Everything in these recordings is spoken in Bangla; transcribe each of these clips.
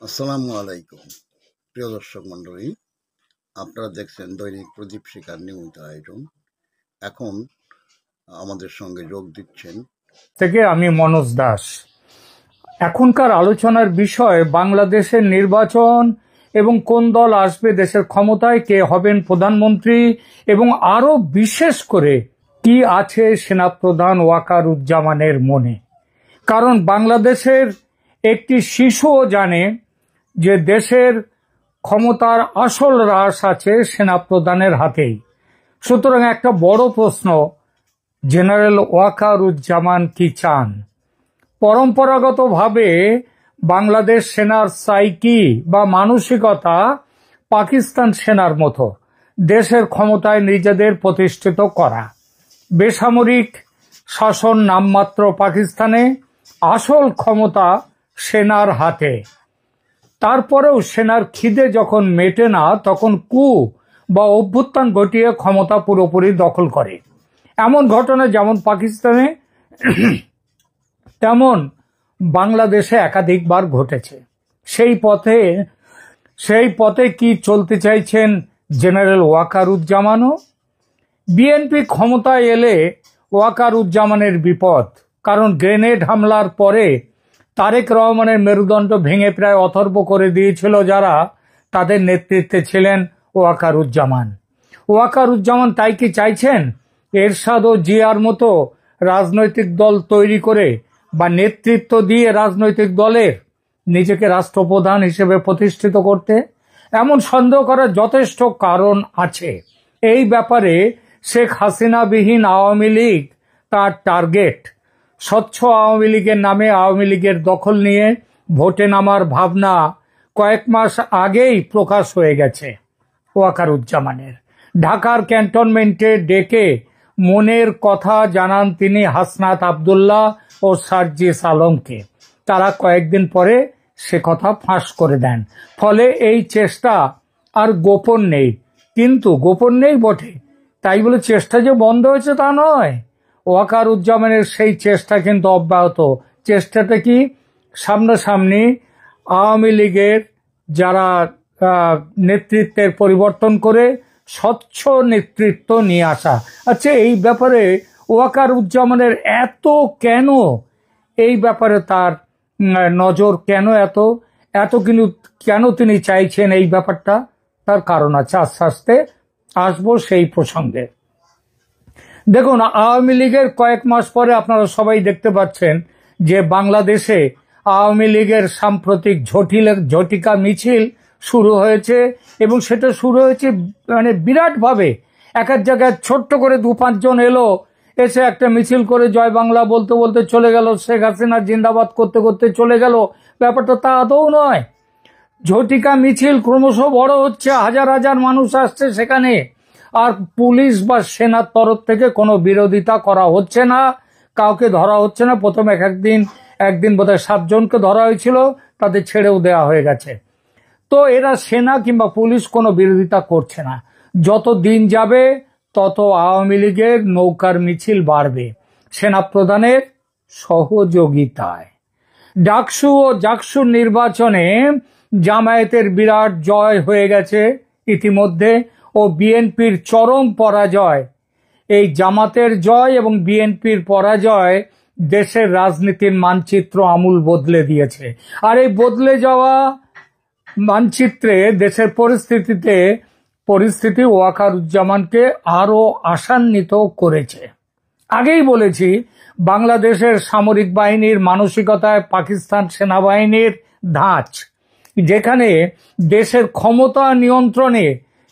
আসসালামু আলাইকুম প্রিয় দর্শক মণ্ডলী, আপনারা দেখছেন দৈনিক প্রদীপ শিকার নিয়মিত আয়োজন। এখন আমাদের সঙ্গে যোগ দিচ্ছেন থেকে আমি মনোজ দাস। এখনকার আলোচনার বিষয় বাংলাদেশের নির্বাচন এবং কোন দল আসবে দেশের ক্ষমতায়, কে হবেন প্রধানমন্ত্রী, এবং আরো বিশেষ করে কি আছে সেনাপ্রধান ওয়াকারুজ্জামানের মনে। কারণ বাংলাদেশের একটি শিশুও জানে যে দেশের ক্ষমতার আসল রাশ আছে সেনাপ্রধানের হাতেই। সুতরাং একটা বড় প্রশ্ন, জেনারেল ওয়াকারুজ্জামান কি চান? পরম্পরাগতভাবে বাংলাদেশ সেনার সাইকি বা মানসিকতা পাকিস্তান সেনার মতো, দেশের ক্ষমতায় নিজেদের প্রতিষ্ঠিত করা। বেসামরিক শাসন নামমাত্র পাকিস্তানে, আসল ক্ষমতা সেনার হাতে। তারপরেও সেনার খিদে যখন মেটে না, তখন কু বা অভ্যুত্থান ঘটিয়ে ক্ষমতা পুরোপুরি দখল করে। এমন ঘটনা যেমন পাকিস্তানে তেমন বাংলাদেশে একাধিকবার ঘটেছে। সেই পথে কি চলতে চাইছেন জেনারেল ওয়াকারুজ্জামানও? বিএনপি ক্ষমতায় এলে ওয়াকারুজ্জামানের বিপদ। কারণ গ্রেনেড হামলার পরে তারেক রহমানের মেরুদণ্ড ভেঙে প্রায় অথর্ব করে দিয়েছিল যারা, তাদের নেতৃত্বে ছিলেন ওয়াকারুজ্জামান। ওয়াকারুজ্জামান তাই কি চাইছেন এরশাদ ও জিয়ার মতো রাজনৈতিক দল তৈরি করে বা নেতৃত্ব দিয়ে রাজনৈতিক দলের নিজেকে রাষ্ট্রপ্রধান হিসেবে প্রতিষ্ঠিত করতে? এমন সন্দেহ করার যথেষ্ট কারণ আছে। এই ব্যাপারে শেখ হাসিনাবিহীন আওয়ামী লীগ তার টার্গেট। স্বচ্ছ আওয়ামী লীগের নামে আওয়ামী লীগের দখল নিয়ে ভোটে নামার ভাবনা কয়েক মাস আগেই প্রকাশ হয়ে গেছে ওয়াকারুজ্জামানের। ঢাকার ক্যান্টনমেন্টে ডেকে মনের কথা জানান তিনি হাসনাত আব্দুল্লাহ ও সার্জিস আলমকে। তারা কয়েকদিন পরে সে কথা ফাঁস করে দেন। ফলে এই চেষ্টা আর গোপন নেই। কিন্তু গোপন নেই বটে, তাই বলে চেষ্টা যে বন্ধ হয়েছে তা নয়। ওয়াকারুজ্জামানের সেই চেষ্টা কিন্তু অব্যাহত। চেষ্টাটা কি? সামনাসামনি আওয়ামী লীগের যারা নেতৃত্বের পরিবর্তন করে স্বচ্ছ নেতৃত্ব নিয়ে আসা। আচ্ছা, এই ব্যাপারে ওয়াকারুজ্জামানের এত কেন, এই ব্যাপারে তার নজর কেন এত কিন্তু কেন তিনি চাইছেন এই ব্যাপারটা? তার কারণ আছে, আস্তে আস্তে আসবো সেই প্রসঙ্গে। দেখুন, আওয়ামী লীগের কয়েক মাস পরে আপনারা সবাই দেখতে পাচ্ছেন যে বাংলাদেশে আওয়ামী লীগের সাম্প্রতিক ঝটিকা মিছিল শুরু হয়েছে, এবং সেটা শুরু হয়েছে বিরাট ভাবে। এক এক জায়গায় ছোট্ট করে 2-5 জন এসে একটা মিছিল করে জয় বাংলা বলতে বলতে চলে গেল, শেখ হাসিনা জিন্দাবাদ করতে করতে চলে গেল। ব্যাপারটা তা আদৌ নয়। ঝটিকা মিছিল ক্রমশ বড় হচ্ছে, হাজার হাজার মানুষ আসছে সেখানে, আর পুলিশ বা সেনার তরফ থেকে কোনো বিরোধিতা করা হচ্ছে না, কাউকে ধরা হচ্ছে না। প্রথমে একদিন বোধহয় 7 জনকে ধরা হয়েছিল, তাদের ছেড়েও দেওয়া হয়ে গেছে। তো এরা সেনা কিংবা পুলিশ কোনো বিরোধিতা করছে না। যত দিন যাবে তত আওয়ামী লীগের নৌকার মিছিল বাড়বে সেনাপ্রধানের সহযোগিতায়। ডাকসু ও জাকসুর নির্বাচনে জামায়াতের বিরাট জয় হয়ে গেছে ইতিমধ্যে, ও বিএনপির চরম পরাজয়। এই জামাতের জয় এবং বিএনপির পরাজয় দেশের রাজনীতির মানচিত্র আমূল বদলে দিয়েছে। আর এই বদলে যাওয়া মানচিত্রে দেশের পরিস্থিতি ওয়াকারুজ্জামানকে আরো আশান্বিত করেছে। আগেই বলেছি, বাংলাদেশের সামরিক বাহিনীর মানসিকতায় পাকিস্তান সেনাবাহিনীর ধাঁচ, যেখানে দেশের ক্ষমতা নিয়ন্ত্রণে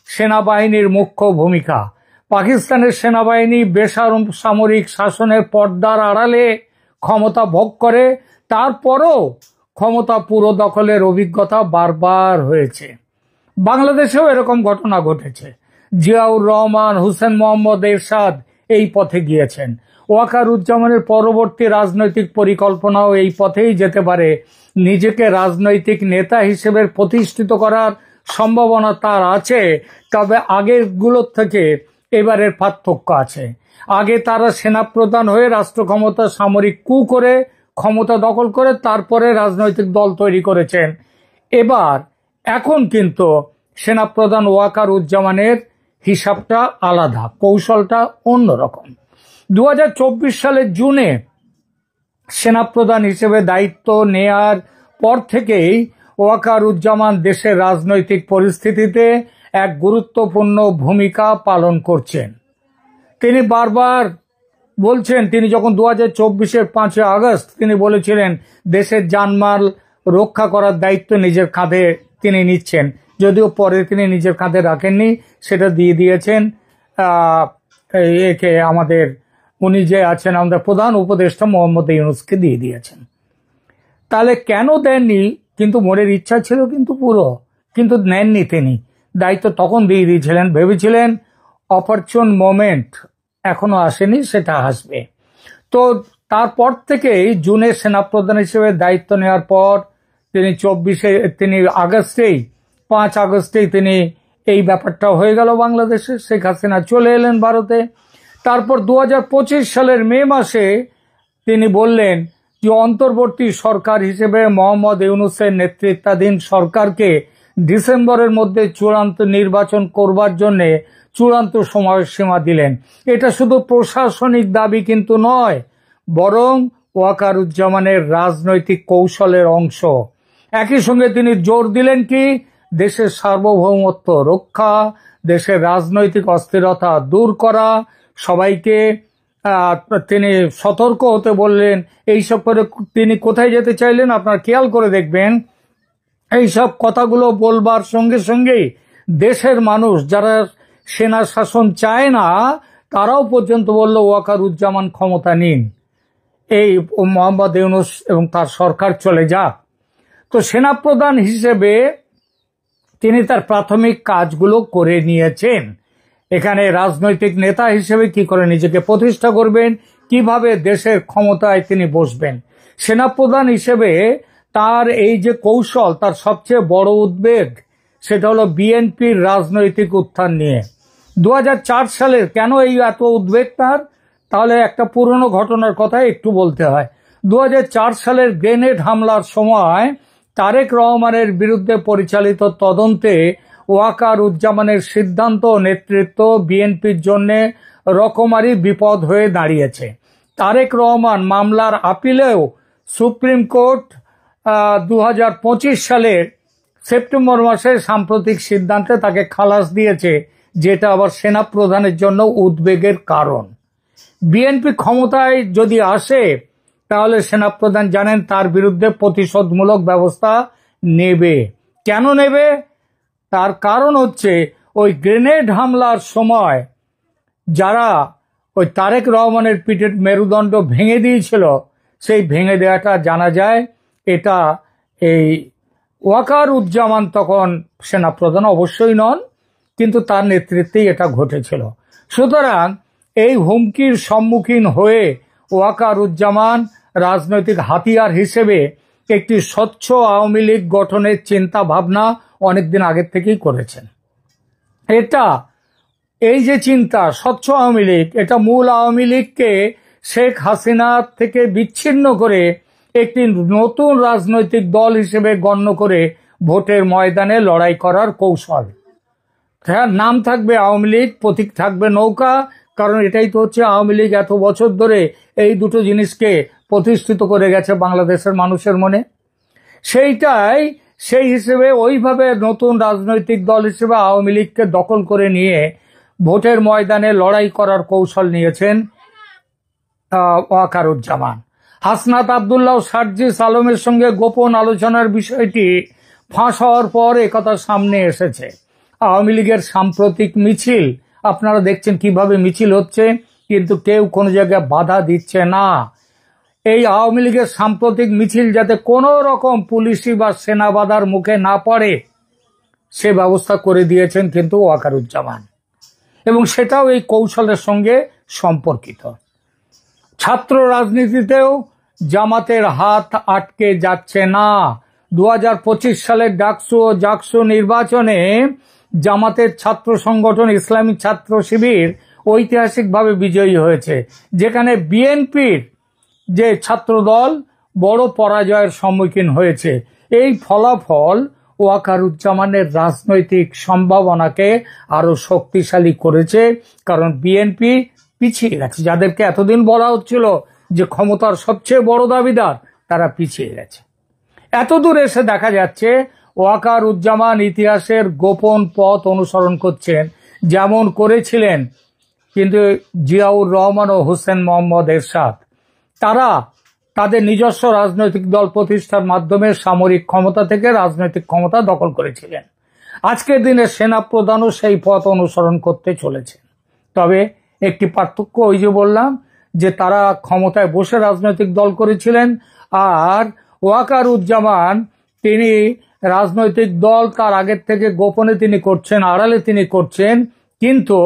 সেনাবাহিনীর মুখ্য ভূমিকা। পাকিস্তানের সেনাবাহিনী বেসামরিক শাসনের পর্দার আড়ালে ক্ষমতা ভোগ করে, তারপরও ক্ষমতা পুরো দখলের অভিজ্ঞতা বারবার হয়েছে। বাংলাদেশেও এরকম ঘটনা ঘটেছে। জিয়াউর রহমান, হুসেন মোহাম্মদ এরশাদ এই পথে গিয়েছেন। ওয়াকারুজ্জামানের পরবর্তী রাজনৈতিক পরিকল্পনাও এই পথেই যেতে পারে। নিজেকে রাজনৈতিক নেতা হিসেবে প্রতিষ্ঠিত করার সম্ভাবনা তার আছে, তবে আগের গুলোর থেকে এবারের পার্থক্য আছে। আগে তারা সেনাপ্রধান হয়ে রাষ্ট্র ক্ষমতা সামরিক কু করে ক্ষমতা দখল করে তারপরে রাজনৈতিক দল তৈরি করেছেন। এবার এখন কিন্তু সেনাপ্রধান ওয়াকারুজ্জামানের হিসাবটা আলাদা, কৌশলটা অন্যরকম। 2024 সালের জুনে সেনাপ্রধান হিসেবে দায়িত্ব নেয়ার পর থেকেই ওয়াকারুজ্জামান দেশের রাজনৈতিক পরিস্থিতিতে এক গুরুত্বপূর্ণ ভূমিকা পালন করছেন। তিনি বারবার বলছেন, তিনি যখন 2024-এর 5 আগস্ট তিনি বলেছিলেন দেশের জানমাল রক্ষা করার দায়িত্ব নিজের কাঁধে তিনি নিচ্ছেন, যদিও পরে তিনি নিজের কাঁধে রাখেননি, সেটা দিয়ে দিয়েছেন একে আমাদের উনি যে আছেন আমাদের প্রধান উপদেষ্টা মোহাম্মদ ইউনূসকে দিয়ে দিয়েছেন। তাহলে কেন দেননি? কিন্তু মনের ইচ্ছা ছিল কিন্তু পুরো, কিন্তু নেননি তিনি। দায়িত্ব তখন দিয়ে দিয়েছিলেন, ভেবেছিলেন অপরচুন মোমেন্ট এখনো আসেনি, সেটা আসবে। তো তারপর থেকেই জুনে সেনাপ্রধান হিসেবে দায়িত্ব নেওয়ার পর তিনি আগস্টেই 5 আগস্টেই তিনি এই ব্যাপারটা হয়ে গেল বাংলাদেশে। শেখ হাসিনা চলে এলেন ভারতে। তারপর 2025 সালের মে মাসে তিনি বললেন যে অন্তর্বর্তী সরকার হিসেবে মোহাম্মদ ইউনূসের নেতৃত্বাধীন সরকারকে ডিসেম্বরের মধ্যে চূড়ান্ত নির্বাচন করবার জন্য চূড়ান্ত সময়সীমা দিলেন। এটা শুধু প্রশাসনিক দাবি কিন্তু নয়, বরং ওয়াকারুজ্জামানের রাজনৈতিক কৌশলের অংশ। একই সঙ্গে তিনি জোর দিলেন কি দেশের সার্বভৌমত্ব রক্ষা, দেশের রাজনৈতিক অস্থিরতা দূর করা, সবাইকে তিনি সতর্ক হতে বললেন। এইসব করে তিনি কোথায় যেতে চাইলেন আপনারা খেয়াল করে দেখবেন। এইসব কথাগুলো বলবার সঙ্গে সঙ্গেই দেশের মানুষ যারা সেনা শাসন চায় না তারাও পর্যন্ত বলল ওয়াকারুজ্জামান ক্ষমতা নিন, এই মোহাম্মদ ইউনূস এবং তার সরকার চলে যাক। তো সেনাপ্রধান হিসেবে তিনি তার প্রাথমিক কাজগুলো করে নিয়েছেন। এখানে রাজনৈতিক নেতা হিসেবে কি করে নিজেকে প্রতিষ্ঠা করবেন, কিভাবে দেশের ক্ষমতায় তিনি বসবেন। সেনাপ্রধান হিসেবে তার এই যে কৌশল, তার সবচেয়ে বড় উদ্বেগ সেটা হলো বিএনপির রাজনৈতিক উত্থান নিয়ে। 2004 সালের কেন এই এত উদ্বেগ তার? তাহলে একটা পুরনো ঘটনার কথা একটু বলতে হয়। 2004 সালের গ্রেনেড হামলার সময় তারেক রহমানের বিরুদ্ধে পরিচালিত তদন্তে ওয়াকারুজ্জামানের সিদ্ধান্ত ও নেতৃত্ব বিএনপির জন্য রকমারি বিপদ হয়ে দাঁড়িয়েছে। তারেক রহমান মামলার আপিলেও সুপ্রিম কোর্ট 2025 সালের সেপ্টেম্বর মাসে সাম্প্রতিক সিদ্ধান্তে তাকে খালাস দিয়েছে, যেটা আবার সেনাপ্রধানের জন্য উদ্বেগের কারণ। বিএনপি ক্ষমতায় যদি আসে তাহলে সেনাপ্রধান জানেন তার বিরুদ্ধে প্রতিশোধমূলক ব্যবস্থা নেবে। কেন নেবে? তার কারণ হচ্ছে ওই গ্রেনেড হামলার সময় যারা ওই তারেক রহমানের পিঠের মেরুদণ্ড ভেঙে দিয়েছিল, সেই ভেঙে দেওয়াটা জানা যায় এটা এই ওয়াকারুজ্জামান তখন সেনাপ্রধান অবশ্যই নন, কিন্তু তার নেতৃত্বেই এটা ঘটেছিল। সুতরাং এই হুমকির সম্মুখীন হয়ে ওয়াকারুজ্জামান রাজনৈতিক হাতিয়ার হিসেবে একটি স্বচ্ছ আওয়ামী লীগ গঠনের চিন্তা ভাবনা অনেকদিন আগের থেকেই করেছেন। এই যে চিন্তা স্বচ্ছ আওয়ামী লীগ, এটা মূল আওয়ামী লীগকে শেখ হাসিনা থেকে বিচ্ছিন্ন করে একটি নতুন রাজনৈতিক দল হিসেবে গণ্য করে ভোটের ময়দানে লড়াই করার কৌশল। নাম থাকবে আওয়ামী লীগ, প্রতীক থাকবে নৌকা, কারণ এটাই তো হচ্ছে আওয়ামী লীগ এত বছর ধরে এই দুটো জিনিসকে প্রতিষ্ঠিত করে গেছে বাংলাদেশের মানুষের মনে। সেই হিসেবে ওইভাবে নতুন রাজনৈতিক দল হিসেবে আওয়ামী লীগকে দখল করে নিয়ে ভোটের ময়দানে লড়াই করার কৌশল নিয়েছেন ওয়াকারুজ্জামান। হাসনাত আব্দুল্লাহ সার্জিস আলমের সঙ্গে গোপন আলোচনার বিষয়টি ফাঁস হওয়ার পর একথা সামনে এসেছে। আওয়ামী লীগের সাম্প্রতিক মিছিল আপনারা দেখছেন কিভাবে মিছিল হচ্ছে, কিন্তু কেউ কোনো জায়গায় বাধা দিচ্ছে না। এই আওয়ামী লীগের সাম্প্রতিক মিছিল যাতে কোনো রকম পুলিশি বা সেনা বাধার মুখে না পড়ে সে ব্যবস্থা করে দিয়েছেন কিন্তু ওয়াকারুজ্জামান, এবং সেটাও এই কৌশলের সঙ্গে সম্পর্কিত। ছাত্র রাজনীতিতেও জামাতের হাত আটকে যাচ্ছে না। 2025 সালের ডাকসু ও জাকসু নির্বাচনে জামাতের ছাত্র সংগঠন ইসলামী ছাত্র শিবির ঐতিহাসিকভাবে বিজয়ী হয়েছে, যেখানে বিএনপির যে ছাত্রদল বড় পরাজয়ের সম্মুখীন হয়েছে। এই ফলাফল ওয়াকারুজ্জামানের রাজনৈতিক সম্ভাবনাকে আরো শক্তিশালী করেছে। কারণ বিএনপি পিছিয়ে গেছে, যাদেরকে এতদিন বলা হচ্ছিল যে ক্ষমতার সবচেয়ে বড় দাবিদার, তারা পিছিয়ে গেছে। এতদূর এসে দেখা যাচ্ছে ওয়াকারুজ্জামান ইতিহাসের গোপন পথ অনুসরণ করছেন, যেমন করেছিলেন কিন্তু জিয়াউর রহমান ও হোসেন মোহাম্মদ এরশাদ। তারা তাদের নিজস্ব রাজনৈতিক দল প্রতিষ্ঠার মাধ্যমে সামরিক ক্ষমতা থেকে রাজনৈতিক ক্ষমতা দখল করেছিলেন। আজকের দিনে সেনাপ্রধানও সেই পথ অনুসরণ করতে চলেছেন। তবে একটি পার্থক্য, ওই যে বললাম যে তারা ক্ষমতায় বসে রাজনৈতিক দল করেছিলেন, আর ওয়াকারুজ্জামান তিনি রাজনৈতিক দল তার আগের থেকে গোপনে তিনি করছেন, আড়ালে তিনি করছেন, কিন্তু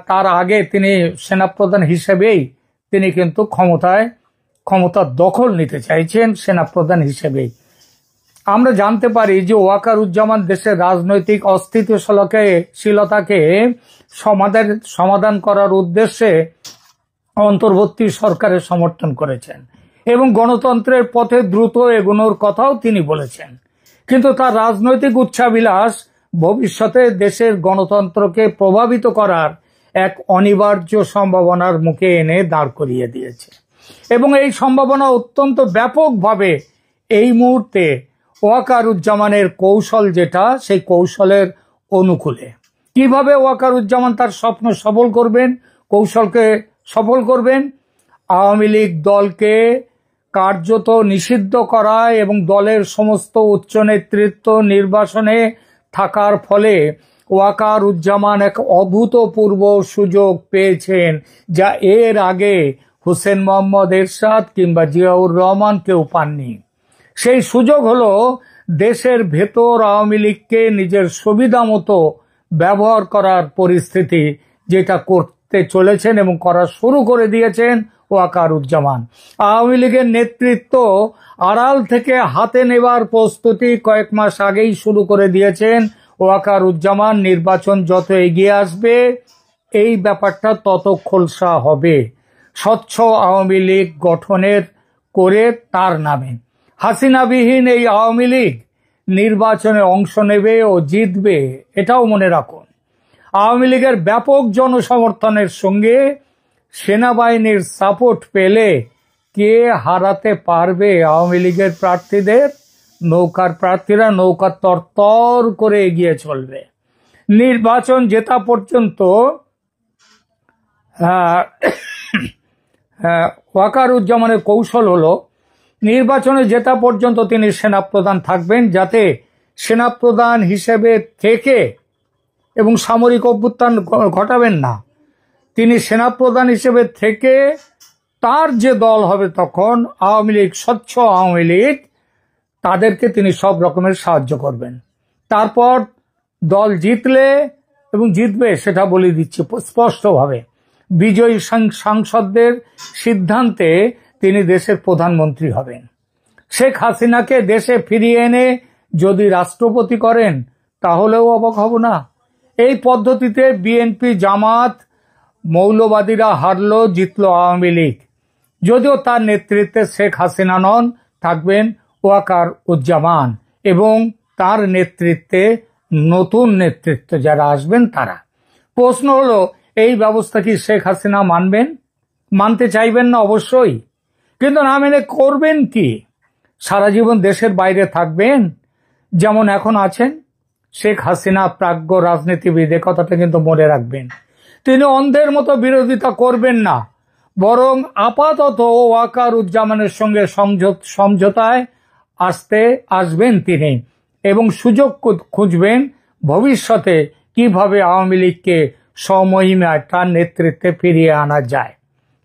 তার আগে তিনি সেনাপ্রধান হিসেবেই তিনি কিন্তু ক্ষমতার দখল নিতে চাইছেন সেনাপ্রধান হিসেবেই। আমরা জানতে পারি যে ওয়াকারুজ্জামান দেশের রাজনৈতিক অস্থিতিশীলতাকে সমাধান করার উদ্দেশ্যে অন্তর্বর্তী সরকারের সমর্থন করেছেন এবং গণতন্ত্রের পথে দ্রুত এগোনোর কথাও তিনি বলেছেন। কিন্তু তার রাজনৈতিক উচ্চাভিলাষ ভবিষ্যতে দেশের গণতন্ত্রকে প্রভাবিত করার এক অনিবার্য সম্ভাবনার মুখে এনে দাঁড় করিয়ে দিয়েছে এবং এই সম্ভাবনা অত্যন্ত ব্যাপকভাবে এই মুহূর্তে ওয়াকারুজ্জামানের কৌশল, যেটা সেই কৌশলের অনুকূলে। কিভাবে ওয়াকারুজ্জামান তার স্বপ্ন কৌশলকে সফল করবেন? আওয়ামী লীগ দলকে কার্যত নিষিদ্ধ করা এবং দলের সমস্ত উচ্চ নেতৃত্ব নির্বাসনে থাকার ফলে ওয়াকারুজ্জামান এক অভূতপূর্ব সুযোগ পেয়েছেন, যা এর আগে হোসেন মোহাম্মদ এরশাদ কিংবা জিয়াউর রহমান কেউ পাননি। সেই সুযোগ হলো দেশের ভেতর আওয়ামী লীগকে নিজের সুবিধা মতো ব্যবহার করার পরিস্থিতি, যেটা করতে চলেছেন এবং করা শুরু করে দিয়েছেন ওয়াকারুজ্জামান। আওয়ামী লীগের নেতৃত্ব আড়াল থেকে হাতে নেবার প্রস্তুতি কয়েক মাস আগেই শুরু করে দিয়েছেন ওয়াকারুজ্জামান। নির্বাচন যত এগিয়ে আসবে এই ব্যাপারটা তত খোলসা হবে। স্বচ্ছ আওয়ামী লীগ গঠনের করে তার নামে হাসিনাবিহীন এই আওয়ামী লীগ নির্বাচনে অংশ নেবে ও জিতবে, এটাও মনে রাখুন। আওয়ামী লীগের ব্যাপক জনসমর্থনের সঙ্গে সেনাবাহিনীর সাপোর্ট পেলে কে হারাতে পারবে আওয়ামী লীগের প্রার্থীদের? প্রার্থীরা নৌকা তরতর করে এগিয়ে চলবে। নির্বাচন জেতা পর্যন্ত ওয়াকারুজ্জামানের কৌশল হলো নির্বাচনে জেতা পর্যন্ত তিনি সেনাপ্রধান থাকবেন, যাতে সেনাপ্রধান হিসেবে থেকে এবং সামরিক অভ্যুত্থান ঘটাবেন না। তিনি সেনাপ্রধান হিসেবে থেকে তার যে দল হবে তখন আওয়ামী লীগ, স্বচ্ছ আওয়ামী লীগ, তাদেরকে তিনি সব রকমের সাহায্য করবেন। তারপর দল জিতলে এবং জিতবে সেটা বলে দিচ্ছে স্পষ্টভাবে, বিজয়ী সাংসদদের সিদ্ধান্তে তিনি দেশের প্রধানমন্ত্রী হবেন। শেখ হাসিনাকে দেশে ফিরিয়ে এনে যদি রাষ্ট্রপতি করেন তাহলেও অবাক হব না। এই পদ্ধতিতে বিএনপি, জামাত, মৌলবাদীরা হারলো, জিতল আওয়ামী লীগ। যদিও তার নেতৃত্বে শেখ হাসিনা নন, থাকবেন ওয়াকারুজ্জামান এবং তার নেতৃত্বে নতুন নেতৃত্ব যারা আসবেন তারা। প্রশ্ন হলো, এই ব্যবস্থা কি শেখ হাসিনা মানবেন? মানতে চাইবেন না অবশ্যই, কিন্তু না মেনে করবেন কি? সারা জীবন দেশের বাইরে থাকবেন যেমন এখন আছেন? শেখ হাসিনা প্রাজ্ঞ রাজনীতিবিদ, কথাটা কিন্তু মনে রাখবেন। তিনি অন্ধের মতো বিরোধিতা করবেন না, বরং আপাতত ওয়াকারুজ্জামানের সঙ্গে সমঝোতায় আসবেন তিনি এবং সুযোগ খুঁজবেন ভবিষ্যতে কিভাবে আওয়ামী লীগকে সমহিমায় তার নেতৃত্বে ফিরিয়ে আনা যায়।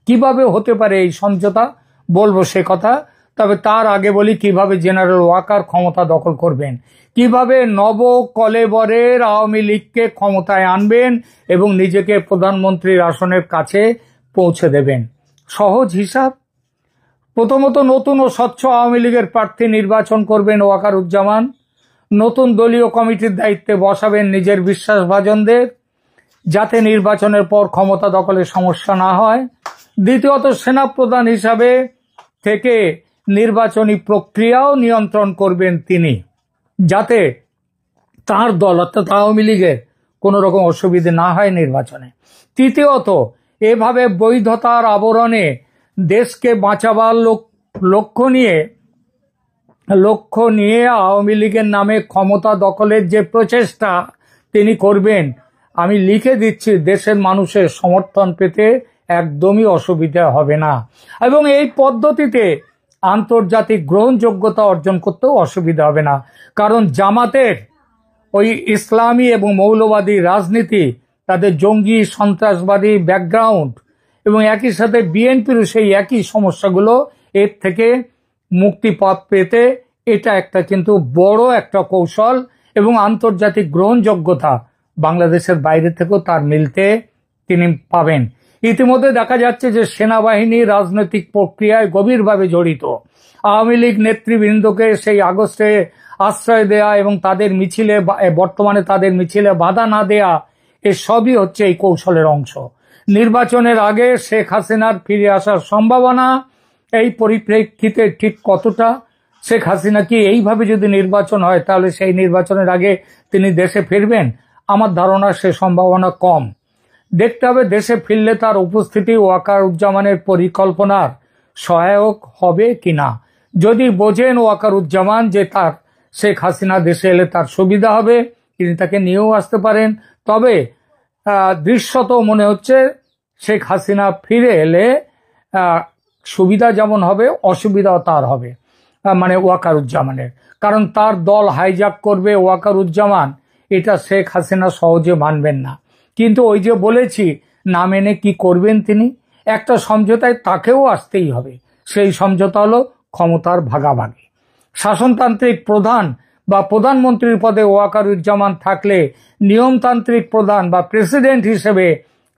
কিভাবে হতে পারে এই সমঝোতা, বলবো সে কথা। তবে তার আগে বলি কিভাবে জেনারেল ওয়াকার ক্ষমতা দখল করবেন, কিভাবে নব কলেবরের আওয়ামী লীগকে ক্ষমতায় আনবেন এবং নিজেকে প্রধানমন্ত্রীর আসনের কাছে পৌঁছে দেবেন। সহজ হিসাব, প্রথমত নতুন ও স্বচ্ছ আওয়ামী লীগের প্রার্থী নির্বাচন করবেন ওয়াকারুজ্জামান। নতুন দলীয় কমিটির দায়িত্বে বসাবেন নিজের বিশ্বাসভাজনদের, যাতে নির্বাচনের পর ক্ষমতা দখলের সমস্যা না হয়। দ্বিতীয়ত সেনাপ্রধান হিসাবে থেকে নির্বাচনী প্রক্রিয়াও নিয়ন্ত্রণ করবেন তিনি। যাতে তার দল অর্থাৎ আওয়ামী লীগের কোনো রকম অসুবিধে না হয় নির্বাচনে। তৃতীয়ত, এভাবে বৈধতার আবরণে দেশকে বাঁচাবার লক্ষ্য নিয়ে আওয়ামী লীগের নামে ক্ষমতা দখলের যে প্রচেষ্টা তিনি করবেন, আমি লিখে দিচ্ছি, দেশের মানুষের সমর্থন পেতে একদমই অসুবিধা হবে না, এবং এই পদ্ধতিতে আন্তর্জাতিক গ্রহণযোগ্যতা অর্জন করতেও অসুবিধা হবে না। কারণ জামাতের ওই ইসলামী এবং মৌলবাদী রাজনীতি, তাদের জঙ্গি সন্ত্রাসবাদী ব্যাকগ্রাউন্ড, এবং একই সাথে বিএনপির সেই একই সমস্যাগুলো, এর থেকে মুক্তি পথ পেতে এটা একটা কিন্তু বড় একটা কৌশল, এবং আন্তর্জাতিক গ্রহণযোগ্যতা বাংলাদেশের বাইরে থেকেও তার মিলতে তিনি পাবেন। ইতিমধ্যে দেখা যাচ্ছে যে সেনাবাহিনী রাজনৈতিক প্রক্রিয়ায় গভীরভাবে জড়িত। আওয়ামী লীগ নেতৃবৃন্দকে সেই আগস্টে আশ্রয় দেয়া এবং তাদের মিছিলে, বর্তমানে তাদের মিছিলে বাধা না দেয়া, এসবই হচ্ছে এই কৌশলের অংশ। নির্বাচনের আগে শেখ হাসিনার ফিরে আসার সম্ভাবনা, এই পরিপ্রেক্ষিতে ঠিক কতটা? শেখ হাসিনা কি এইভাবে যদি নির্বাচন হয় তাহলে সেই নির্বাচনের আগে তিনি দেশে ফিরবেন? আমার ধারণা সে সম্ভাবনা কম। দেখতে হবে দেশে ফিরলে তার উপস্থিতি ওয়াকারুজ্জামানের পরিকল্পনার সহায়ক হবে কিনা। যদি বোঝেন ওয়াকারুজ্জামান যে তার শেখ হাসিনা দেশে এলে তার সুবিধা হবে, তিনি তাকে নিয়েও আসতে পারেন। তবে দৃশ্যত মনে হচ্ছে শেখ হাসিনা ফিরে এলে সুবিধা যেমন হবে, অসুবিধাও তার হবে, মানে ওয়াকারুজ্জামানের। কারণ তার দল হাইজ্যাক করবে ওয়াকারুজ্জামান, এটা শেখ হাসিনা সহজে মানবেন না। কিন্তু ওই যে বলেছি, না মেনে কি করবেন তিনি? একটা সমঝোতায় তাকেও আসতেই হবে। সেই সমঝোতা হলো ক্ষমতার ভাগাভাগি। শাসনতান্ত্রিক প্রধান বা প্রধানমন্ত্রীর পদে ওয়াকারুজ্জামান থাকলে নিয়মতান্ত্রিক প্রধান বা প্রেসিডেন্ট হিসেবে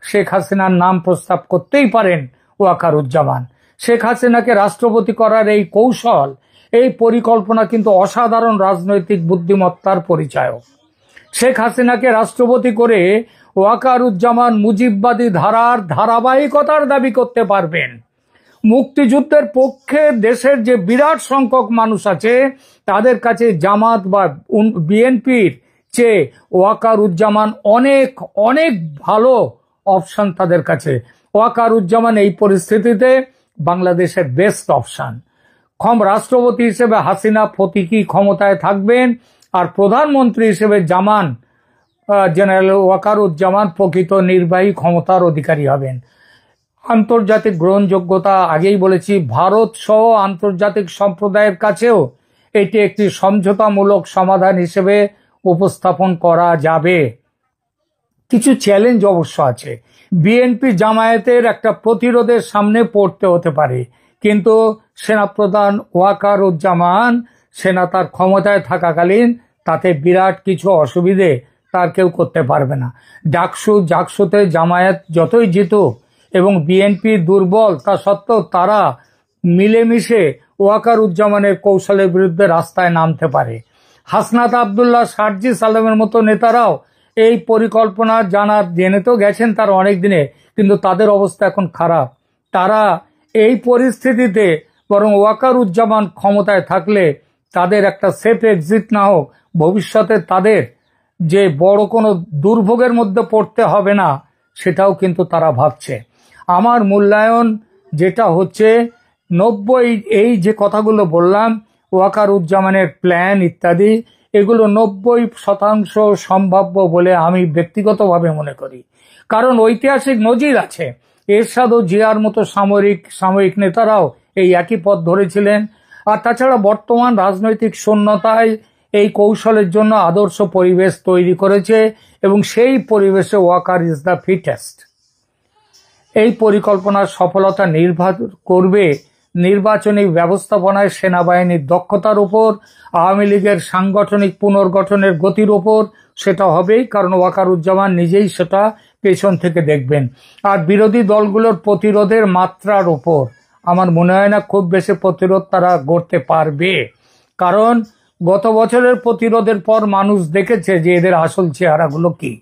শেখ হাসিনার নাম প্রস্তাব করতেই পারেন ওয়াকারুজ্জামান। শেখ হাসিনাকে রাষ্ট্রপতি করার এই কৌশল, এই পরিকল্পনা কিন্তু অসাধারণ রাজনৈতিক বুদ্ধিমত্তার পরিচায়ক। শেখ হাসিনাকে রাষ্ট্রপতি করে ওয়াকারুজ্জামান মুজিববাদী ধারার ধারাবাহিকতার দাবি করতে পারবেন। মুক্তিযুদ্ধের পক্ষে দেশের যে বিরাট সংখ্যক মানুষ আছে, তাদের কাছে জামাত বা বিএনপির চেয়ে ওয়াকারুজ্জামান অনেক অনেক ভালো অপশন তাদের কাছে। ওয়াকারুজ্জামান এই পরিস্থিতিতে বাংলাদেশের বেস্ট অপশন। রাষ্ট্রপতি হিসেবে হাসিনা প্রতীকী ক্ষমতায় থাকবেন, আর প্রধানমন্ত্রী হিসেবে জেনারেল ওয়াকারুজ্জামান প্রকৃত নির্বাহী ক্ষমতার অধিকারী হবেন। আন্তর্জাতিক গ্রহণযোগ্যতা, আগেই বলেছি, ভারত সহ আন্তর্জাতিক সম্প্রদায়ের কাছেও এটি একটি সমঝোতামূলক সমাধান হিসেবে উপস্থাপন করা যাবে। কিছু চ্যালেঞ্জ অবশ্য আছে। বিএনপি জামায়াতের একটা প্রতিরোধের সামনে পড়তে হতে পারে, কিন্তু সেনাপ্রধান ওয়াকারুজ্জামান সেনা তার ক্ষমতায় থাকাকালীন তাতে বিরাট কিছু অসুবিধে তার কেউ করতে পারবে না। জাকসুতে জামায়াত যতই জিতুক এবং বিএনপি দুর্বল, তা সত্ত্বেও তারা মিলেমিশে ওয়াকারুজ্জামানের কৌশলের বিরুদ্ধে রাস্তায় নামতে পারে। হাসনাত আবদুল্লাহ, সার্জি সালামের মতো নেতারাও এই পরিকল্পনা জেনে তো গেছেন তারা অনেক দিনে, কিন্তু তাদের অবস্থা এখন খারাপ। তারা এই পরিস্থিতিতে বরং ওয়াকারুজ্জামান ক্ষমতায় থাকলে তাদের একটা সেফ এক্সিট না হোক, ভবিষ্যতে তাদের যে বড় কোনো দুর্ভোগের মধ্যে পড়তে হবে না, সেটাও কিন্তু তারা ভাবছে। আমার মূল্যায়ন যেটা হচ্ছে, 90, এই যে কথাগুলো বললাম, ওয়াকারুজ্জামানের প্ল্যান ইত্যাদি, এগুলো 90% সম্ভাব্য বলে আমি ব্যক্তিগতভাবে মনে করি। কারণ ঐতিহাসিক নজির আছে। এরশাদ ও জিয়ার মতো সাময়িক নেতারাও এই একই পথ ধরেছিলেন। আর তাছাড়া বর্তমান রাজনৈতিক শূন্যতায় এই কৌশলের জন্য আদর্শ পরিবেশ তৈরি করেছে, এবং সেই পরিবেশে ওয়াকার ইজ দ্য ফিটেস্ট। এই পরিকল্পনার সফলতা নির্ভর করবে নির্বাচনী ব্যবস্থাপনায় সেনাবাহিনীর দক্ষতার উপর, আওয়ামী লীগের সাংগঠনিক পুনর্গঠনের গতির উপর। সেটা হবেই, কারণ ওয়াকারুজ্জামান নিজেই সেটা পেছন থেকে দেখবেন। আর বিরোধী দলগুলোর প্রতিরোধের মাত্রার উপর আমার মনে হয় না খুব বেশি প্রতিরোধ তারা গড়তে পারবে, কারণ গত বছরের প্রতিরোধের পর মানুষ দেখেছে যে এদের আসল চেহারাগুলো কি।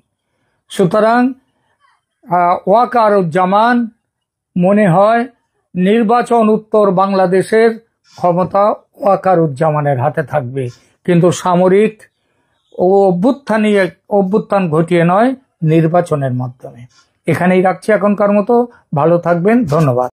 সুতরাং ওয়াকারুজ্জামান মনে হয় নির্বাচন উত্তর বাংলাদেশের ক্ষমতা ওয়াকারুজ্জামানের হাতে থাকবে। কিন্তু সামরিক ও অভ্যুত্থান ঘটিয়ে নয়, নির্বাচনের মাধ্যমে। এখানেই রাখছি এখনকার মতো। ভালো থাকবেন, ধন্যবাদ।